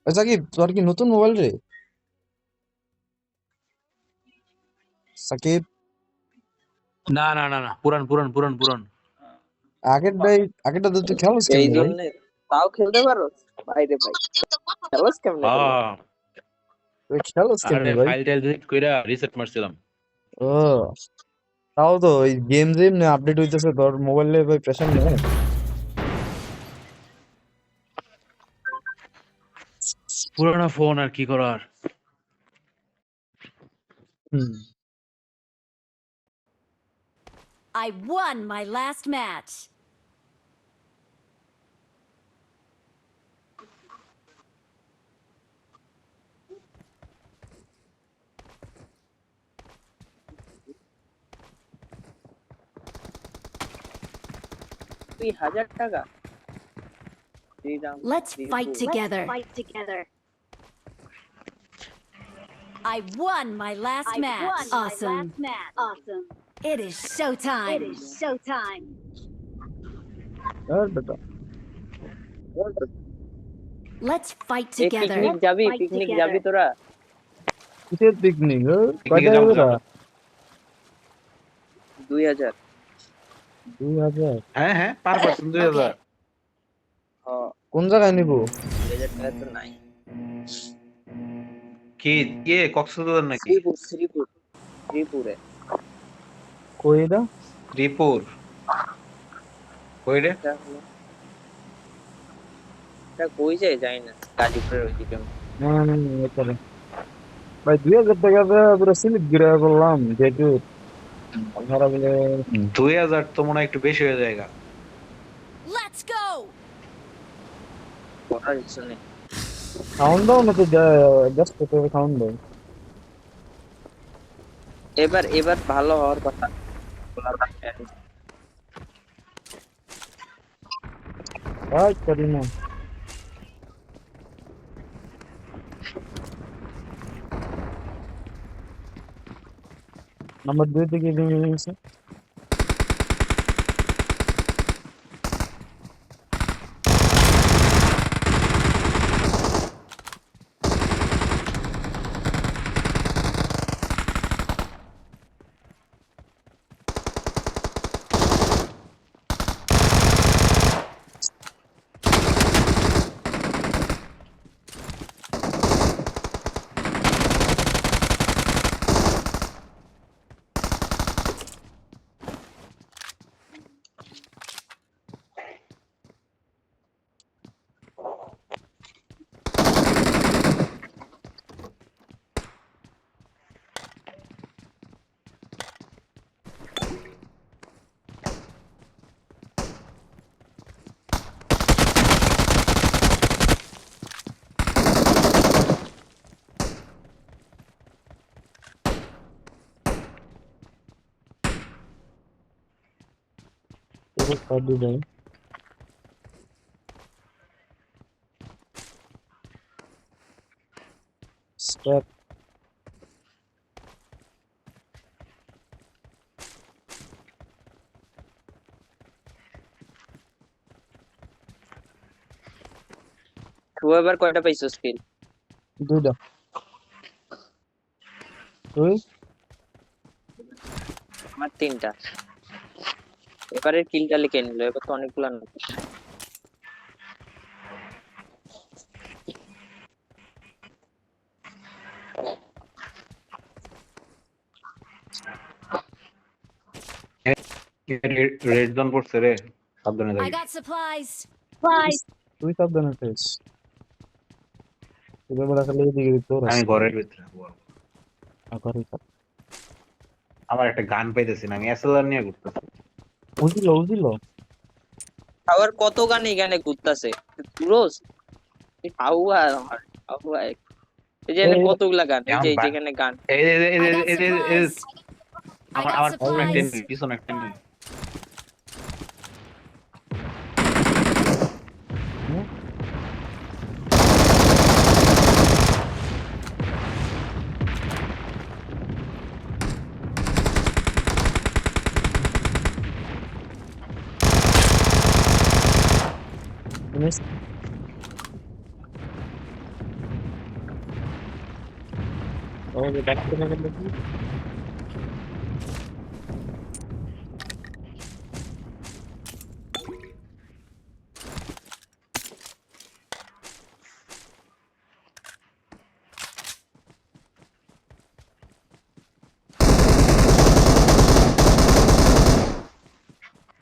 আচ্ছা কি তোর কি নতুন মোবাইল রে? সাকিব, না না না না, পুরান পুরান পুরান পুরান। আগেরটাই আগেরটা তুই খেলোস এই কেমনে ভাই? জন্য তাও খেলতে পারো বাইরে ভাই, খেলোস কেমনে তাহলে? হ্যাঁ, তুই খেলোস আরে কেমনে ভাই? ফাইল টাইল ডিলিট কইরা রিসেট মারছিলাম। ও, তাও তো ওই গেম জেম না আপডেট হইতেছে তোর মোবাইলে ভাই, প্রেশার নেই? পুরানো ফোন আর কি করার। হুম। I won my last match. তুই 1000 টাকা Shriram Let's fight Sreepur. together. I won my last match. Awesome. It is showtime. আর বেটা, Let's fight এই together. পিকনিক যাবি তোরা? কিসের পিকনিক? পিকনিকে কয়টা যাবো হবে? তো। 2000। 2000? হ্যাঁ হ্যাঁ, পার পারসন 2000। হ্যাঁ, কোন জায়গায় নিবো? 2000 টাকা তো নাই। কি কে কক্সবাজার নাকি? শ্রীপুরে। কই এটা? শ্রীপুর কই রে? এটা কই যায় জানি না, গাজীপুরের ওইদিকে। এখানে ভাই 2000 টাকা দিয়ে পুরো সিলিপ গিরা করলাম যেহেতু খারাপ হলে। 2000 তো মনে হয় একটু বেশি হয়ে যায়গা। Let's go. করার ইচ্ছা নেই। সাউন্ড দাও না তো, জাস্ট সাউন্ড দাও। এবার ভালো হওয়ার কথা। ভাই করি না। নাম্বার 2 থেকে ভেঙে গেছে। এবার কার্ড দেয়। স্ট্যাপ। তুই এবার কয়টা পাইছো স্কিল? 2টা। তুই? আমার 3টা। এবারে কিলটা লিখে নিল, এবার তো অনেকগুলো না। রেড জোন পড়ছে রে, সাবধানে I থাকিস। got supplies. তুই সাবধানে থাকিস। তুই বড় খালি এদিকে তোর আমি আছে। ঘরের ভিতরে। আবার আমার একটা গান পাইতেছি না, আমি এসএলআর নিয়ে ঘুরতেছি। উজিল। আবার কত গান এখানে ঘুরতাছে পুরোস। আউয়া আমার আউয়া, এই যে কতগুলা গান, এই যে যেখানে গান। এই যে এই I যে got এই যে supplies. আমার আমার পিছনে একটা নেই। আমাকে ডাকতে না কেন কি?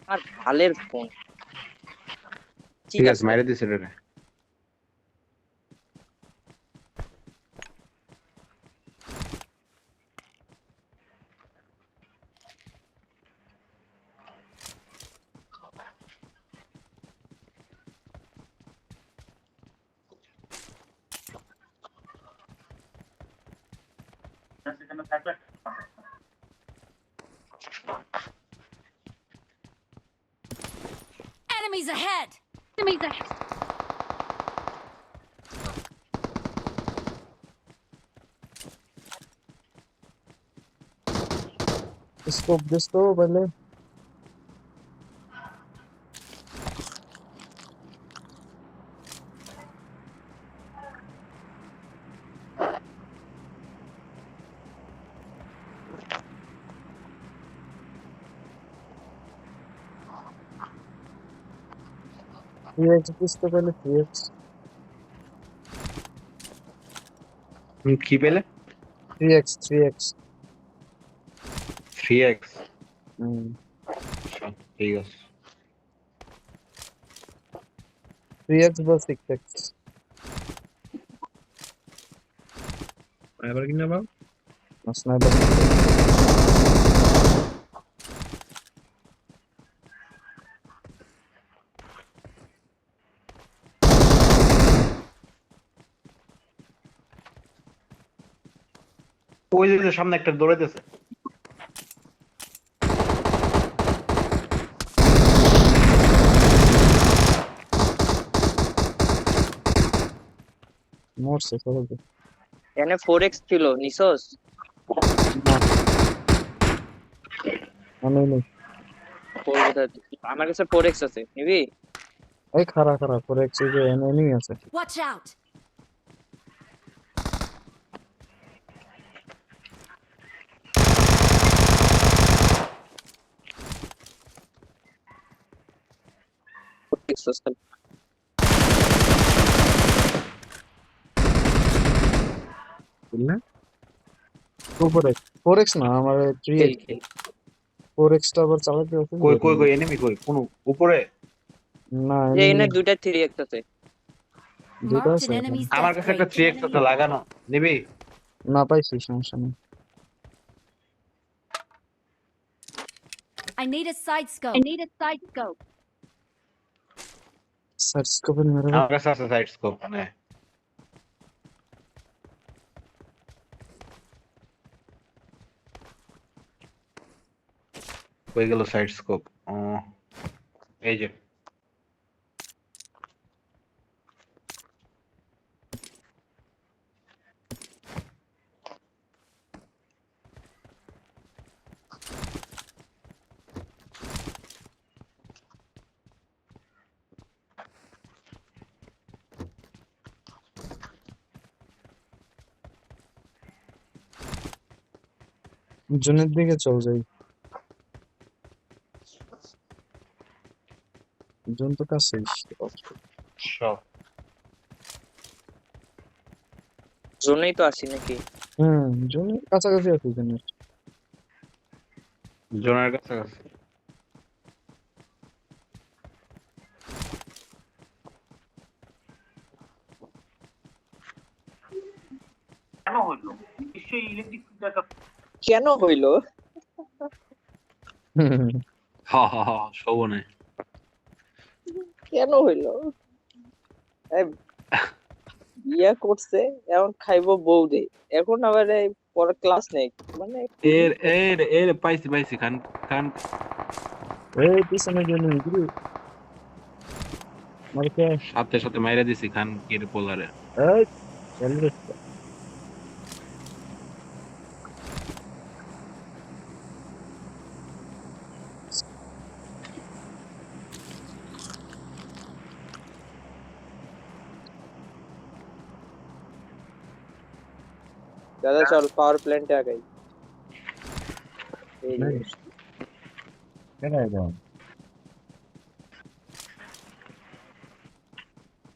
আর ভালের ফোন ঠিক আছে মাইরে দিছে রে Enemies ahead! Enemies ahead! Scope this तो पहले थ्री दिस तो पहले কি পেলে 3x 3x हम्म ঠিক আছে 3x बस 6x এবার কিনা বাবা स्नाइपर ওই যে সামনে একটা দৌড়াইতেছে मोर से चलो এখানে 4x ছিল নিছস नहीं 4 কোথায় আমার কাছে 4x আছে নিবি ए खरा खरा 4x जो एनिमी আছে Watch out! বুঝলে ऊपर 4x না আমার 3x 4x টা আবার চালাতে আছে কই কই কই এনিমি কই কোন উপরে না যে এখানে enemy দুইটা 3x আছে দুটো Marked আছে an enemy's আমার death কাছে একটা rate. 3x আছে লাগানো নিবি না পাইছি সমস্যা নেই I need a side scope. I need a side scope. Search স্কোপে মেরে আমার কাছে আছে সাইড স্কোপ মানে হয়ে গেল সাইড স্কোপ এই যে জুনের দিকে চল যাই জুন তো কাছেই সব জোনেই তো আসি নাকি জুনের কাছাকাছি আছে জুনের জোনের কাছাকাছি কেন হইলো হা হা হা শোভনে কেন হইলো এই বিয়া করছে এখন খাইবো বউরে এখন আবার এই পরে ক্লাস নেই মানে এর এর এর পাইছি পাইছি খান খান এই পিছনে গেলে গুরু মারকে সাথে সাথে মাইরা দিছি খান কির পোলারে এই চল রে দাদা চল পাওয়ার প্ল্যান্টে আগাই এই যে, কেন এটা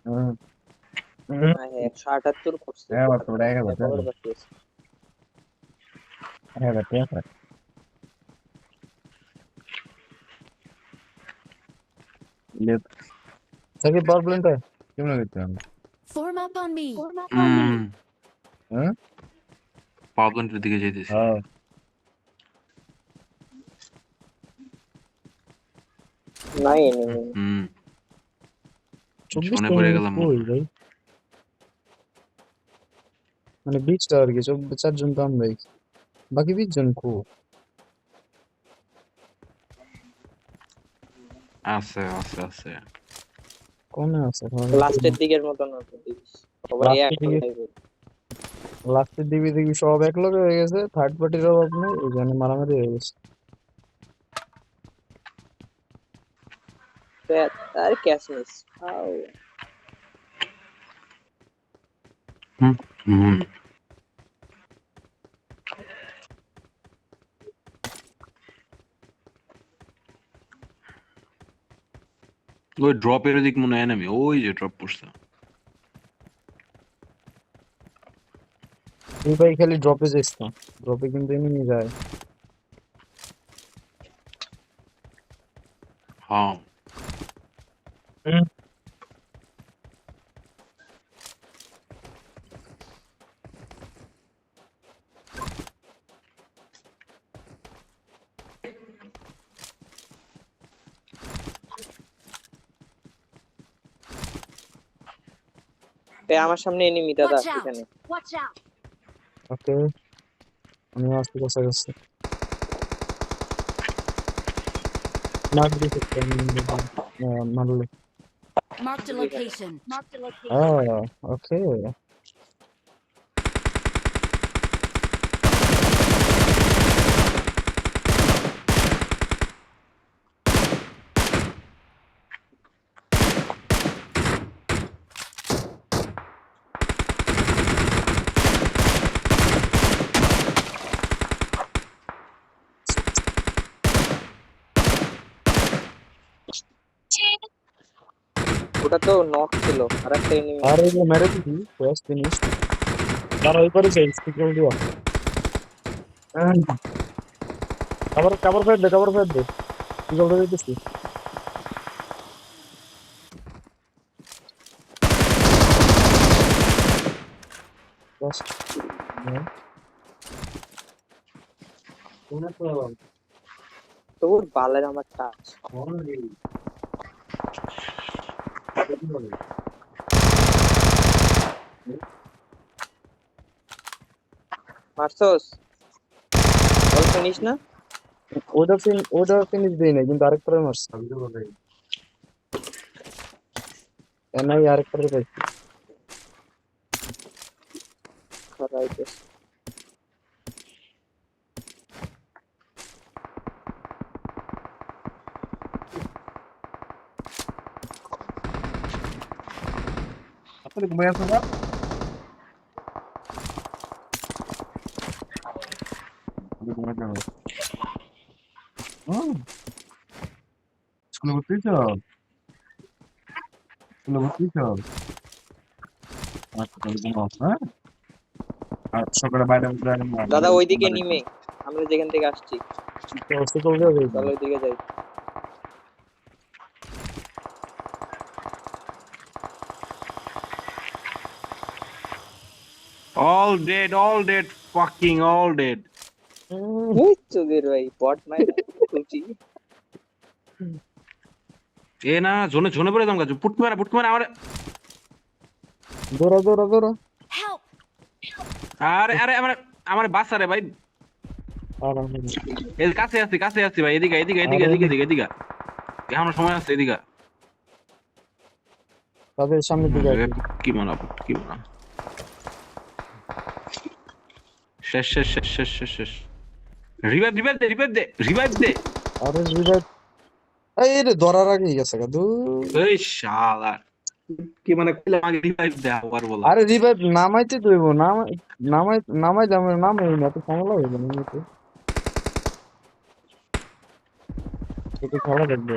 হুম হ্যাঁ 178 করছে হ্যাঁ বাবা তোরা একা বাবা খবর পাঠিয়েছে হ্যাঁ বাবা ঠিক আছে লেট সাকি পাওয়ার প্ল্যান্টে কেমন লাগছে Form up on me. হ্যাঁ পাওয়ার প্ল্যান্টের দিকে যাইতেছি। হ্যাঁ নাই এনিমি হুম 24 শোনে পড়ে গেলাম কই ভাই মানে 20টা আর কি 4 জন তো আমরাই বাকি 20 জন কো আছে আছে আছে কোনে আছে লাস্টের দিকের মতন হবে সবাই এক লাস্টের দিকে লাস্টের দিকে দেখি সব এক লগে হয়ে গেছে থার্ড পার্টির অভাব নেই এই জন্য মারামারি হয়ে গেছে আর ক্যাশ মিস আও হুম ওই ড্রপের দিক মনে হয় এনিমি ওই যে ড্রপ পড়ছে। তুই ভাই খালি ড্রপে যাইস না ড্রপে কিন্তু এমনি যায় হ্যাঁ আমার সামনে এনিমি দাদা Watch out. এখানে Watch out. ওকে আমি আসতে কাছাকাছি না দিতে মারলে Marked a location. Marked a location. ওকে ওটা তো নক ছিল আর একটা এনিমি আর এই মেরে দিবি ফার্স্ট ফিনিশ দাঁড়া ওই পারে যাই স্পিকার দিও কভার ফেট দে কি জলদি দিতেছি বাস কোন তো তোর বালের আমার টাচ মারছস বল ফিনিশ না ওটা ফিনিশ দেই না কিন্তু আরেকটারে মারছে এনাই আরেকটারে পাইছি খারাইতে আপনি ঘুমাই আছেন না ঘুমাই যাও স্কুলে ভর্তি হয়েছ আচ্ছা তাহলে ঘুমাও হ্যাঁ আর সকালে বাইরে দাদা ওইদিকে নিমে আমরা যেখান থেকে আসছি চলো ওইদিকে যাই all dead fucking all dead চোখের ভাই বট মাইরা খুঁজি এ না জোনে জোনে পড়ে দাম গাছ পুট মারা আমার দৌড়া Help. আরে আরে আমার বাসা রে ভাই এর কাছে আসছি ভাই এদিকে এখনো সময় আছে এদিকে তাদের সামনে দিকে কি মানা শেষ রিভাইভ দে আরে রিভাইভ এই রে ধরার আগেই গেছে গা দু এই শালা কি মানে কইলাম আগে রিভাইভ দেয়া আবার বলা আরে রিভাইভ নামাইতে দইব নামাই দাম নামাই না তো ঝামেলা হয়ে যাবে এমনিতে একটু খেলা দেখবে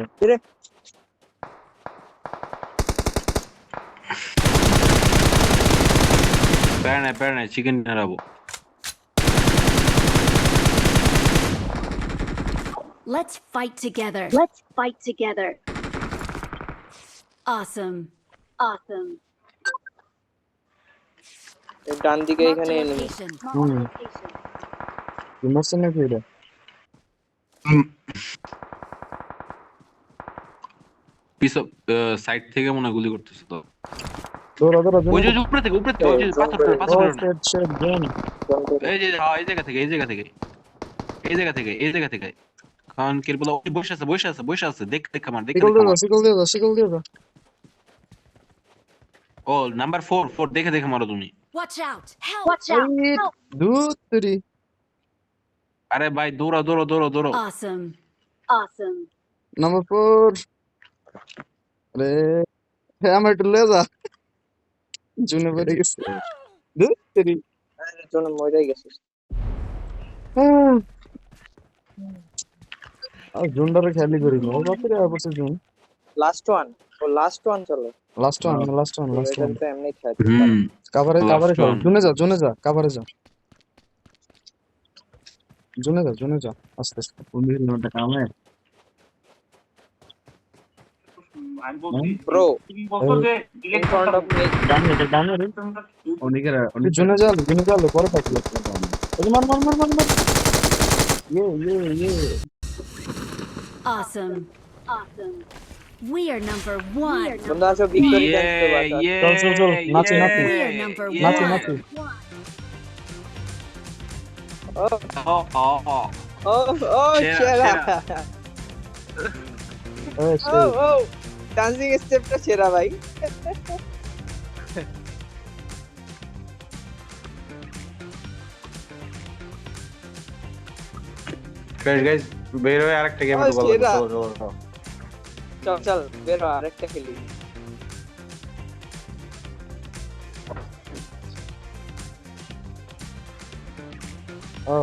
প্যার নাই চিকেন হারাবো Let's fight together. Let's fight together. Awesome. Awesome. ডান দিকে Marked এখানে a enemy। location. Marked a location. Emotion নাকি এটা পিস সাইড থেকে মনে হয় গুলি করতেছে তো দৌড়া ওই যে উপরে থেকে ওই যে পাথর ও সেট সেট গেম এই যে হ্যাঁ এই জায়গা থেকে খান কিরবলা বসে আছে দেখ আমার দেখ সিকল দিয়ে দাও ও নাম্বার 4 দেখে মারো তুমি Watch out. Help. Watch out. Help. দুতরি আরে ভাই দৌড়া Awesome. Awesome. নাম্বার 4 আরে হ্যাঁ আমার একটু লয়ে যা জুনে বেড়ে গেছে দুতরি আরে জন্য মরে গেছিস। আর জুনটারে খেলি করি না ও বাপরে আর বসে জুন লাস্ট ওয়ান চলো। লাস্ট ওয়ান এটা তো এমনি খেলতে হুম কাভারে Last যাও one. জুনে যা কাভারে যা জুনে যা আস্তে আস্তে bro in front of me তুই জুনে যা পরে থাকলে মার ইয়ে Awesome. Awesome. We are number one. বন্ধু আসো ভিক্টোরি ডান্স पे बात চল, নাচি। We are number নাচি one. নাচি ও সেরা ও ডান্সিং স্টেপটা সেরা ভাই। গাইস বের হয়ে আরেকটা গেমে ও, ঢোকা সেরা। চলো চল বের হ আরেকটা খেলি। ও